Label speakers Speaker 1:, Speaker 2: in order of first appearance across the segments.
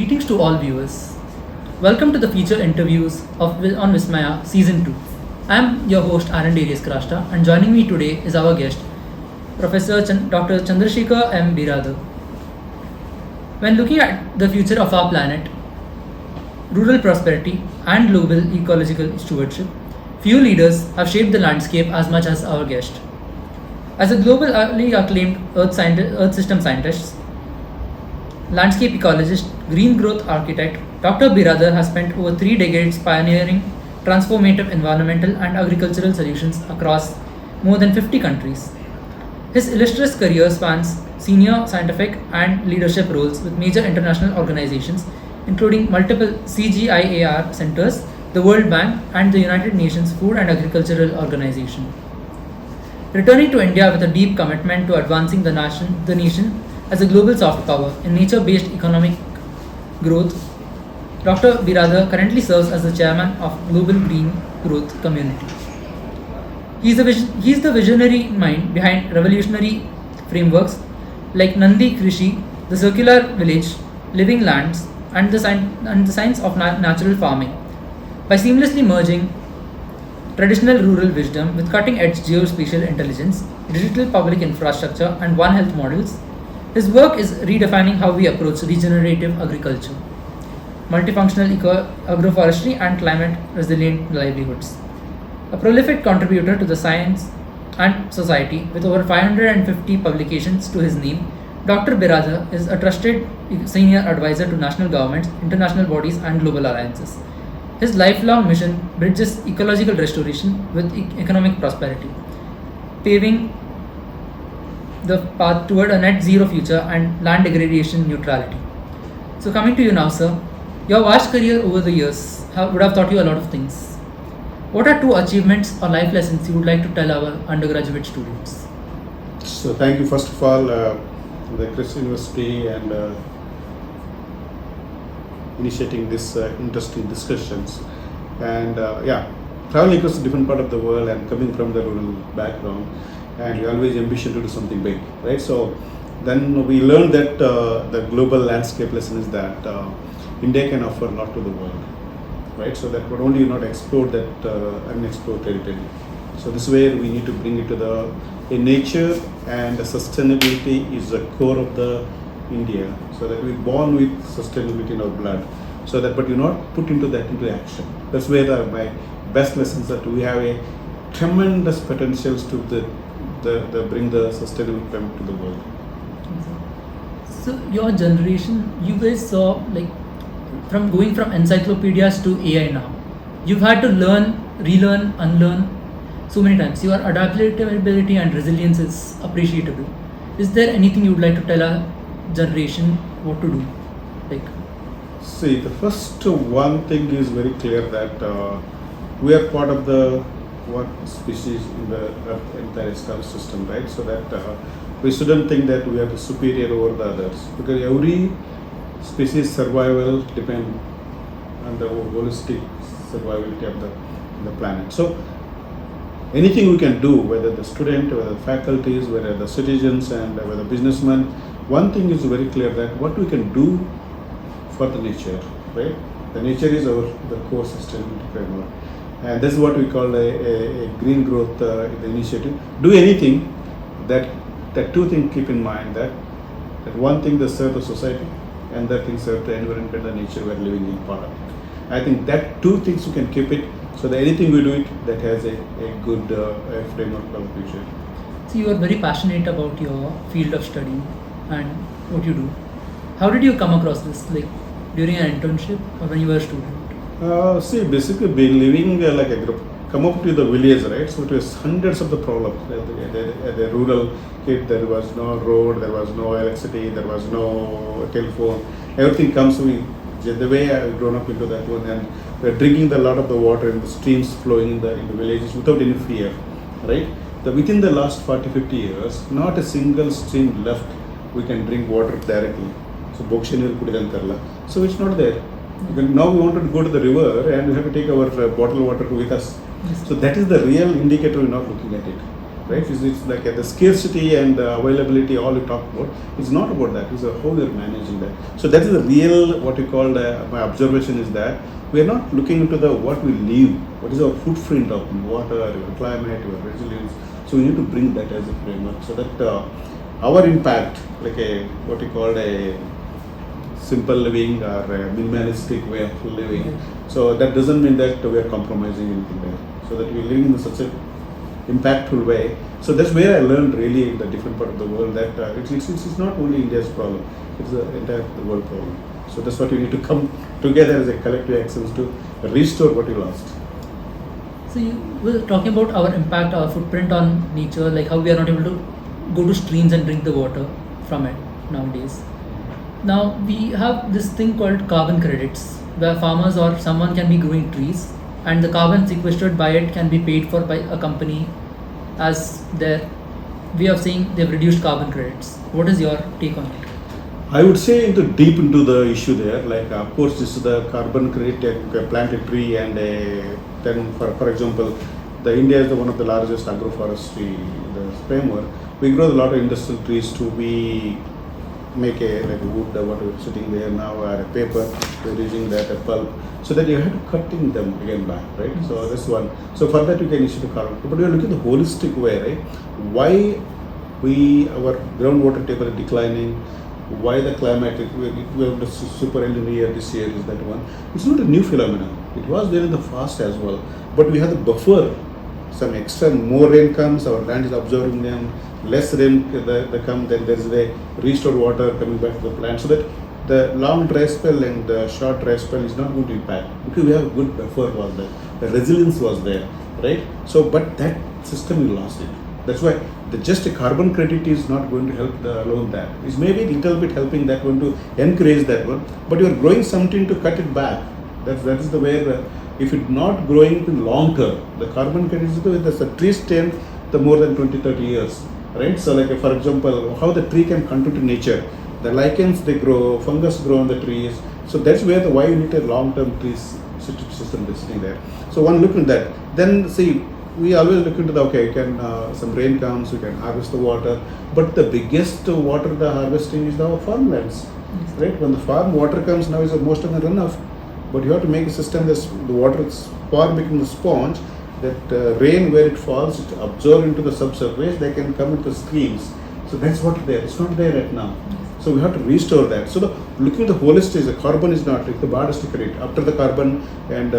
Speaker 1: Greetings to all viewers. Welcome to the feature interviews on Vismaya Season 2. I am your host Darius Crasta, and joining me today is our guest, Professor Dr Chandrashekhar M. Biradar. When looking at the future of our planet, rural prosperity and global ecological stewardship, few leaders have shaped the landscape as much as our guest. As a globally acclaimed Earth system scientist, landscape ecologist, green growth architect, Dr. Biradar has spent over 3 decades pioneering transformative environmental and agricultural solutions across more than 50 countries. His illustrious career spans senior scientific and leadership roles with major international organizations, including multiple CGIAR centers, the World Bank, and the United Nations Food and Agricultural Organization. Returning to India with a deep commitment to advancing the nation as a global soft power in nature-based economic growth, Dr. Biradar currently serves as the chairman of Global Green Growth Community. He is the visionary mind behind revolutionary frameworks like Nandi Krishi, the Circular Village, Living Lands, and the science of natural farming. By seamlessly merging traditional rural wisdom with cutting-edge geospatial intelligence, digital public infrastructure, and One Health models, his work is redefining how we approach regenerative agriculture, multifunctional agroforestry, and climate-resilient livelihoods. A prolific contributor to the science and society with over 550 publications to his name, Dr. Biradar is a trusted senior advisor to national governments, international bodies, and global alliances. His lifelong mission bridges ecological restoration with economic prosperity, paving the path toward a net zero future and land degradation neutrality. So, coming to you now, sir, your vast career over the years would have taught you a lot of things. What are 2 achievements or life lessons you would like to tell our undergraduate students?
Speaker 2: So, thank you first of all, the Crasta University and initiating this interesting discussions. And traveling across a different part of the world and coming from the rural background, and we always ambition to do something big, right? So then we learned that the global landscape lesson is that India can offer a lot to the world, right? So that would only not explore that unexplored territory. So this way we need to bring it to the nature, and the sustainability is the core of the India. So that we're born with sustainability in our blood. So that, but you not put into action. That's where my best lessons that we have a tremendous potentials to bring the sustainable climate to the world.
Speaker 1: So your generation, you guys saw from going from encyclopedias to AI now. You've had to learn, relearn, unlearn so many times. Your adaptability and resilience is appreciable. Is there anything you would like to tell our generation what to do?
Speaker 2: See, the first one thing is very clear that we are part of the one species in the Earth entire solar system, right? So that we shouldn't think that we are the superior over the others, because every species survival depends on the holistic survivability of the planet. So anything we can do, whether the student, whether the faculties, whether the citizens, and whether businessmen, one thing is very clear, that what we can do for the nature, right? The nature is the core sustainability framework. And this is what we call a green growth initiative. Do anything that 2 things keep in mind, that one thing that serve the society, and that thing serve the environment and the nature we are living in part of it. I think that 2 things you can keep it, so that anything we do it that has a good framework for the future.
Speaker 1: So you are very passionate about your field of study and what you do. How did you come across this? During an internship or when you were a student?
Speaker 2: See, basically been living like a group, come up to the village, right? So it was hundreds of the problems. At the rural kid, there was no road, there was no electricity, there was no telephone. Everything comes with the way I've grown up into that one, and we're drinking a lot of the water in the streams flowing in the villages without any fear, right? Within the last 40-50 years, not a single stream left we can drink water directly. So it's not there. Now we want to go to the river and we have to take our bottled water with us.
Speaker 1: Yes.
Speaker 2: So that is the real indicator, we're not looking at it. right? It's like the scarcity and the availability, all you talk about. It's not about that. It's how we are managing that. So that is the real, what you call, my observation is that we are not looking into the what we live, what is our footprint of water, your climate, your resilience. So we need to bring that as a framework so that our impact, like a what you call a simple living or a minimalistic way of living. So that doesn't mean that we are compromising anything there. So that we are living in such a impactful way. So that's where I learned really in the different part of the world that it's not only India's problem, it's the entire the world problem. So that's what we need to come together as a collective actions to restore what we lost.
Speaker 1: So you were talking about our impact, our footprint on nature, like how we are not able to go to streams and drink the water from it nowadays. Now we have this thing called carbon credits, where farmers or someone can be growing trees, and the carbon sequestered by it can be paid for by a company as their way of saying they've reduced carbon credits. What is your take on it?
Speaker 2: I would say deep into the issue there. Like of course, this is the carbon credit. Plant a tree and then, for example, the India is one of the largest agroforestry framework. We grow a lot of industrial trees to be make a like wood, what we're sitting there now, or a paper. We're using that a pulp, so that you have to cutting them again back, right? Mm-hmm. So this one. So for that you can issue the carbon. But we are looking at the holistic way, right? Why our groundwater table is declining? Why the climate, we have the super El Nino year this year is that one. It's not a new phenomenon. It was there in the past as well. But we have the buffer. Some extra, more rain comes, our land is absorbing them. Less rain they come, then there is the restored water coming back to the plant. So that the long dry spell and the short dry spell is not going to impact. Because we have a good buffer was there. The resilience was there, right? So, but that system we lost it. That's why just a carbon credit is not going to help alone that. It's maybe a little bit helping that one to encourage that one, but you are growing something to cut it back. That is the way, if it's not growing in long term, the carbon credit is the tree stand the more than 20-30 years, right? So like for example, how the tree can contribute to nature. The lichens they grow, fungus grow on the trees. So that's where why you need a long term tree system sitting there. So one look at that. Then see, we always look into the you can some rain comes, you can harvest the water, but the biggest water the harvesting is the farmlands, right? When the farm water comes now is most of the runoff, but you have to make a system that the water is far become the sponge, that rain where it falls it absorb into the subsurface, they can come into streams. So that's what there. It's not there right now. So we have to restore that. So looking at the holistic, the carbon is not like the biodiversity credit. After the carbon, and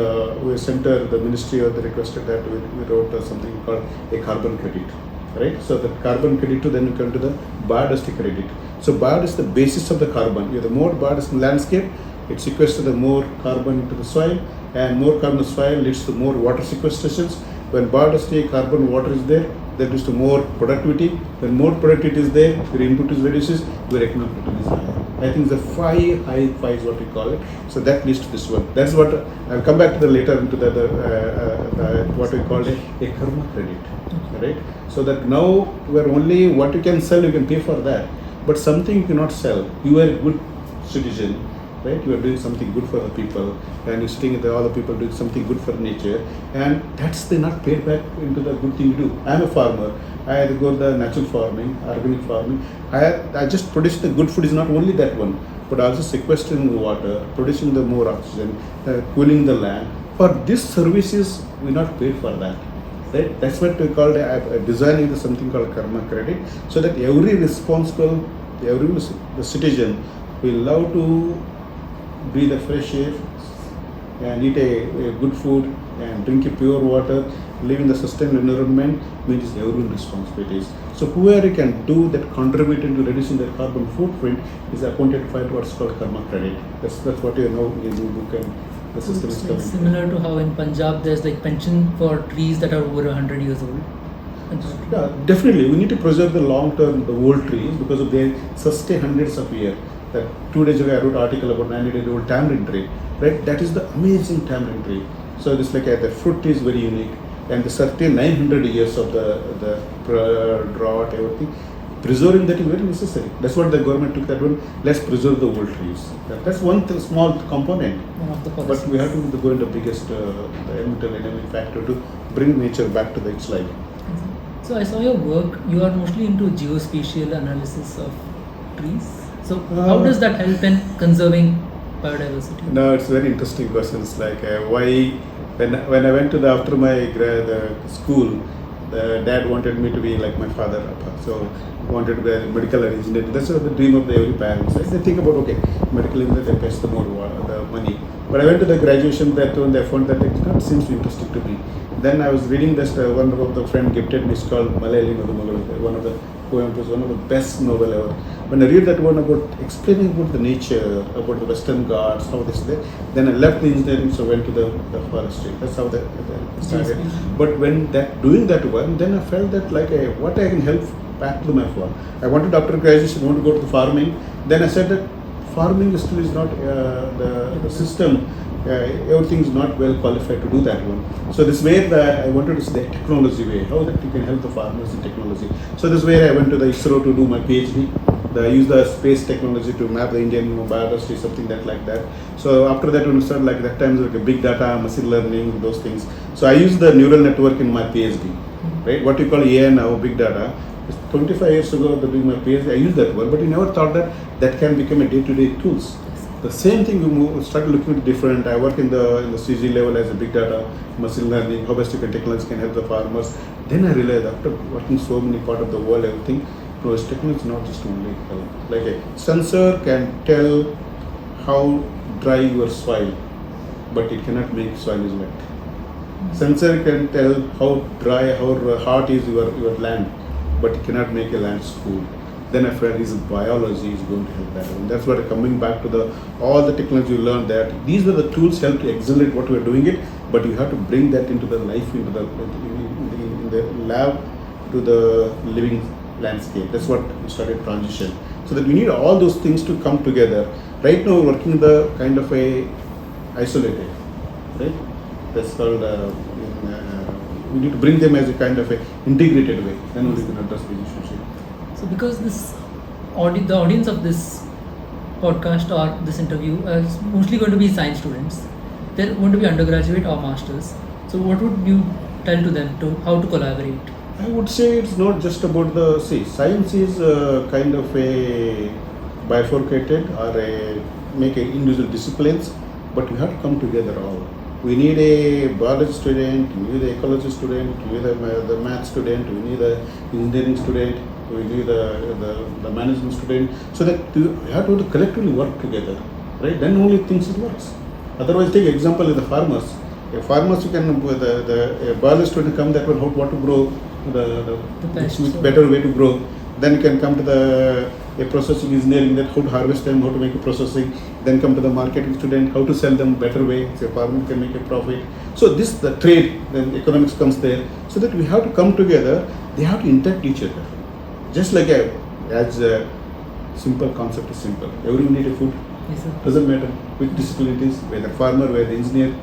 Speaker 2: we sent the ministry or they requested that we wrote something called a carbon credit, right? So the carbon credit to then we come to the biodiversity credit. So biodiversity is the basis of the carbon. You have the more biodiversity landscape, it sequesters the more carbon into the soil, and more carbon in the soil leads to more water sequestrations. When biodiversity, carbon, water is there, that leads to more productivity. When more productivity is there, your input is reduces, your economic return is higher. I think the high five is what we call it. So that leads to this one. That's what I'll come back to the later into the what we call a karma credit, right? So that now where only what you can sell, you can pay for that, but something you cannot sell. You are a good citizen, right? You are doing something good for the people, and you're sitting with all the people doing something good for nature, and that's they not paid back into the good thing you do. I'm a farmer. I go the natural farming, organic farming. I just produce the good food is not only that one, but also sequestering the water, producing the more oxygen, cooling the land. For these services, we not paid for that. Right? That's what we call designing something called karma credit, so that every responsible, the citizen will love to breathe a fresh air and eat a good food and drink a pure water, live in the sustainable environment, means everyone's responsibilities. So whoever can do that, contributing to reducing their carbon footprint, is appointed for what's called karma credit. That's what you know in the book, and the system is coming.
Speaker 1: Similar to how in Punjab there's like pension for trees that are over 100 years old.
Speaker 2: Yeah, definitely. We need to preserve the long term, the old trees, because of they sustain hundreds of years. That 2 days ago I wrote an article about 90-day-old tamarind tree, right? That is the amazing tamarind tree. So this like the fruit is very unique, and the certain 900 years of the drought, everything, preserving that is very necessary. That's what the government took that one. Let's preserve the old trees. That's one small component.
Speaker 1: One of the
Speaker 2: but we have to go into the biggest the environmental factor to bring nature back to its life.
Speaker 1: So So I saw your work. You are mostly into geospatial analysis of trees. So how does that help in conserving biodiversity?
Speaker 2: No, it's very interesting questions. Like why, when I went to the after my the school, the dad wanted me to be like my father. So wanted to be a medical engineer. That's the dream of the every parents. Right? They think about okay, medical engineer they pays the more the money. But I went to the graduation that and I found that it did not seems interesting to me. Then I was reading this one of the friend gifted me. It's called Malayali Madhumagalu. One of the poems was one of the best novel ever. When I read that one about explaining about the nature, about the Western Ghats, how this there, then I left the engineering, so went to the forestry. That's how that started.
Speaker 1: Yes.
Speaker 2: But when that doing that one, then I felt that like what I can help back to my farm. I wanted after graduation, I want to go to the farming. Then I said that farming still is not the system. Everything is not well qualified to do that one. So this way that I wanted to see the technology way, how that you can help the farmers in technology. So this way I went to the ISRO to do my PhD. I used the space technology to map the Indian biodiversity, something that like that. So after that, when we started like that time, like a big data, machine learning, those things. So I used the neural network in my PhD, right? What you call AI now, big data. 25 years ago, doing my PhD, I used that one, but you never thought that that can become a day-to-day tools. The same thing we started looking at different. I work in the CG level as a big data, machine learning, how best you can technology can help the farmers. Then I realized after working so many part of the world, everything, technology is not just only help. Like a sensor can tell how dry your soil, but it cannot make soil is wet. Sensor can tell how dry, how hot is your land, but it cannot make a land cool. Then I felt his biology is going to help that. And that's what coming back to all the technology you learned that these were the tools help to accelerate what we are doing it, but you have to bring that into the life, into in the lab to the living landscape. That's what we started transition. So that we need all those things to come together. Right now we're working the kind of a isolated, right? That's called we need to bring them as a kind of a integrated way. Then only we can address the issue.
Speaker 1: So because the audience of this podcast or this interview is mostly going to be science students. They're going to be undergraduate or masters. So what would you tell to them to how to collaborate?
Speaker 2: I would say it's not just about science is kind of a bifurcated or make a individual disciplines, but we have to come together all. We need a biology student, we need an ecology student, we need the math student, we need the engineering student, we need the management student, so that you have to collectively work together, right? Then only things it works. Otherwise, take example of the farmers. A farmers, you can the biology student come that will what to grow the better way to grow. Then you can come to a processing engineering that how to harvest them, how to make a processing. Then come to the marketing student, how to sell them better way. So a farmer can make a profit. So this the trade, then economics comes there. So that we have to come together. They have to interact each other. Just like as a simple concept is simple. Everyone need a food.
Speaker 1: Yes, sir.
Speaker 2: Doesn't matter which discipline it is, whether farmer, whether engineer,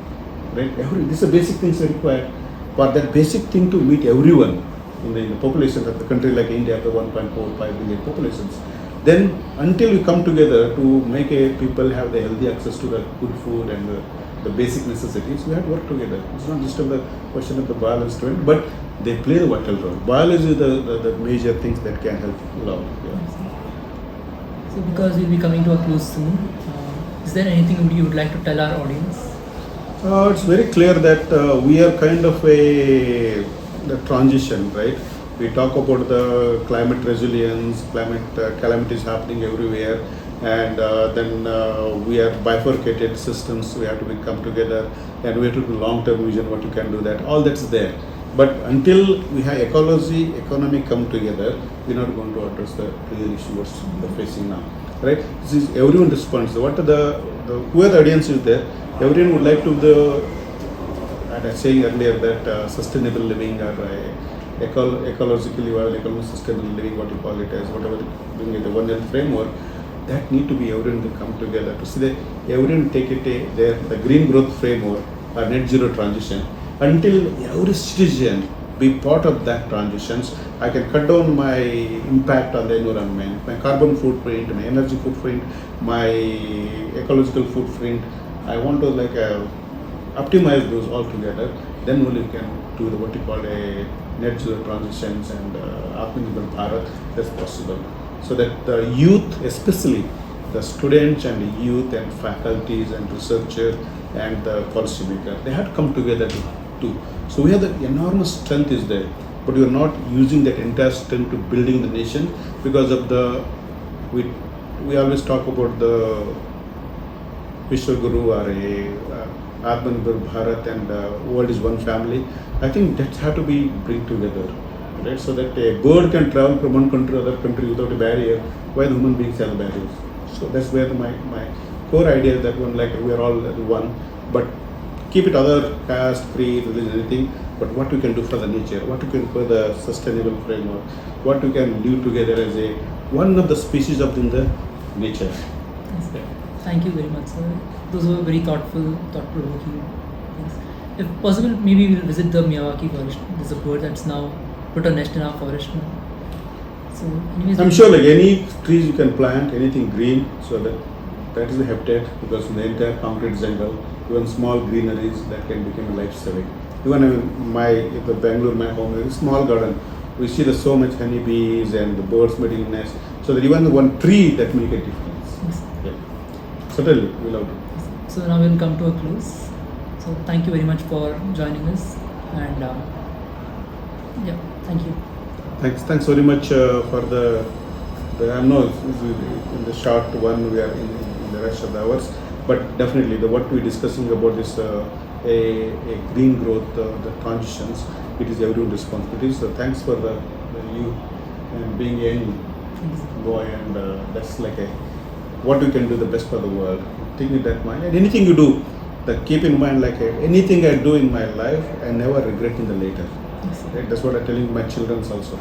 Speaker 2: right? These are basic things are required. For that basic thing to meet everyone in the population of the country like India, the 1.45 billion populations, then until we come together to make people have the healthy access to the good food and the basic necessities, we have to work together. It's not just the question of the biology student, but they play the vital role. Biology is the major things that can help a lot. Yeah.
Speaker 1: So because we'll be coming to a close soon, is there anything you would like to tell our audience?
Speaker 2: It's very clear that we are kind of the transition, right? We talk about the climate resilience, climate calamities happening everywhere, and then we are bifurcated systems. We have to come together, and we have to do long-term vision. What you can do that, all that's there. But until we have ecology, economy come together, we're not going to address the real issues we're facing now, right? This is everyone responds. What are who the audience is there? Everyone would like to and I was saying earlier that sustainable living or ecologically viable, sustainable living, what you call it as, whatever bring it, the One Health framework, that need to be everyone to come together to see that everyone take it the green growth framework or net zero transition. Until every citizen be part of that transitions, I can cut down my impact on the environment, my carbon footprint, my energy footprint, my ecological footprint. I want to optimize those all together. Then only we can to the what you call a net zero transitions and Atmanirbhar Bharat, that's possible. So that the youth, especially the students and the youth and faculties and researchers and the policymaker, they had to come together too. So we have the enormous strength is there, but we are not using that entire strength to building the nation because of the we always talk about the Vishwaguru or a Atmanirbhar Bharat and world is one family. I think that had to be bring together, right? So that a bird can travel from one country to other country without a barrier. Why the human beings have barriers? So that's where my core idea is that one, like we are all one, but keep it other caste, creed, religion, anything. But what we can do for the nature, what we can do for the sustainable framework, what we can live together as a one of the species of in the nature.
Speaker 1: Yes, sir. Thank you very much, sir. Those were very thoughtful, thought-provoking things. If possible, maybe we'll visit the Miyawaki forest. There's a bird that's now put a nest in our forest now. So, anyways,
Speaker 2: I'm sure like any trees you can plant, anything green, so that is the habitat because in the entire concrete jungle, even small greeneries that can become a life-saving. Even in the Bangalore, my home, is a small garden. We see there's so much honeybees and the birds making in nests. So that even one tree that make a difference.
Speaker 1: yes.
Speaker 2: Yeah. Certainly, we love to.
Speaker 1: So now we'll come to a close. So thank you very much for joining us, and yeah, thank you.
Speaker 2: Thanks very much for the I know it's in the short one we are in the rest of the hours, but definitely what we're discussing about this a green growth, the transitions, it is everyone's responsibility. So thanks for you and being a young boy, and that's like what we can do the best for the world. Think with that mind, and anything you do, that keep in mind like anything I do in my life, I never regret in the later.
Speaker 1: Yes.
Speaker 2: Right? That's what I'm telling my children also.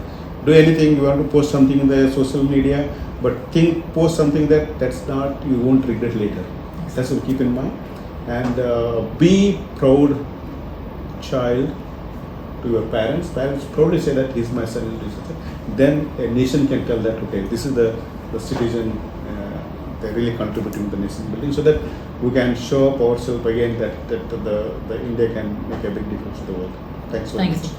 Speaker 2: Do anything, you want to post something in the social media, but post something that's not, you won't regret later.
Speaker 1: Yes.
Speaker 2: That's what keep in mind. And be proud child to your parents. Parents proudly say that he's my son. Then a nation can tell that, okay, this is the citizen, they're really contributing to the nation building, so that we can show up ourselves again that the India can make a big difference to the world. Thanks so
Speaker 1: Thank
Speaker 2: much.
Speaker 1: you, sir.